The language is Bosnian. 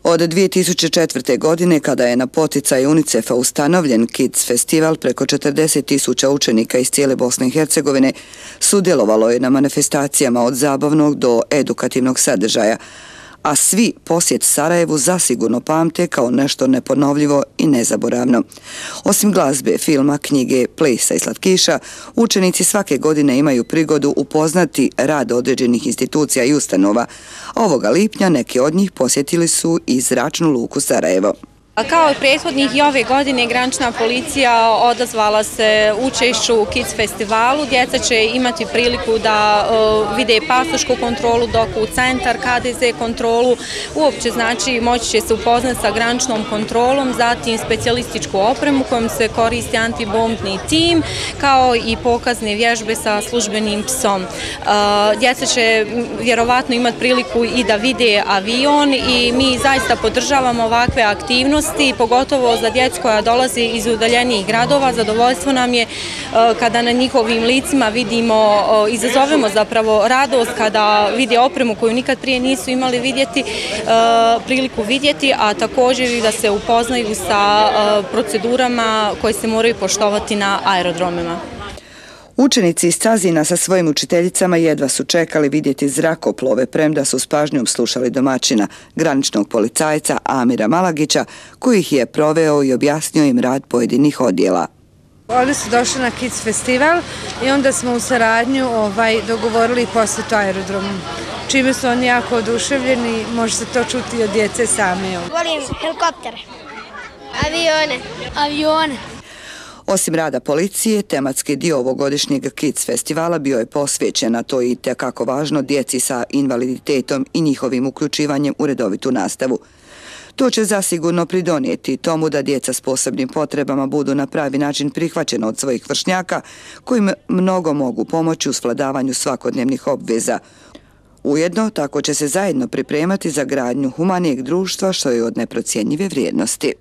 Od 2004. godine, kada je na poticaj UNICEF-a ustanovljen Kids festival, preko 40.000 učenika iz cijele Bosne i Hercegovine sudjelovalo je na manifestacijama od zabavnog do edukativnog sadržaja, a svi posjet Sarajevu zasigurno pamte kao nešto neponovljivo i nezaboravno. Osim glazbe, filma, knjige, plesa i slatkiša, učenici svake godine imaju prigodu upoznati rad određenih institucija i ustanova. Ovoga lipnja neki od njih posjetili su i zračnu luku Sarajevo. Kao i prethodnih i ove godine granična policija odazvala se učešću u Kids festivalu. Djeca će imati priliku da vide pasošku kontrolu, dok u centar KDZ kontrolu. Uopće znači moći će se upoznati sa graničnom kontrolom, zatim specijalističku opremu kojom se koristi antibombni tim, kao i pokazne vježbe sa službenim psom. Djeca će vjerovatno imati priliku i da vide avion i mi zaista podržavamo ovakve aktivnosti, pogotovo za djecu koja dolazi iz udaljenijih gradova. Zadovoljstvo nam je kada na njihovim licima vidimo, izazovemo zapravo radost kada vide opremu koju nikad prije nisu imali priliku vidjeti, a također i da se upoznaju sa procedurama koje se moraju poštovati na aerodromima. Učenici iz Cazina sa svojim učiteljicama jedva su čekali vidjeti zrakoplove, premda su s pažnjom slušali domaćina, graničnog policajca Amira Malagića, koji ih je proveo i objasnio im rad pojedinih odjela. Oni su došli na Kids festival i onda smo u saradnju dogovorili posjetu aerodromu, čime su oni jako oduševljeni, može se to čuti od djece same. Volim helikoptere, avione. Osim rada policije, tematski dio ovogodišnjeg Kids festivala bio je posvećen, a to je itekako važno, djeci sa invaliditetom i njihovim uključivanjem u redovitu nastavu. To će zasigurno pridonijeti tomu da djeca s posebnim potrebama budu na pravi način prihvaćena od svojih vršnjaka, kojim mnogo mogu pomoći u svladavanju svakodnevnih obveza. Ujedno, tako će se zajedno pripremati za gradnju humanijeg društva, što je od neprocjenjive vrijednosti.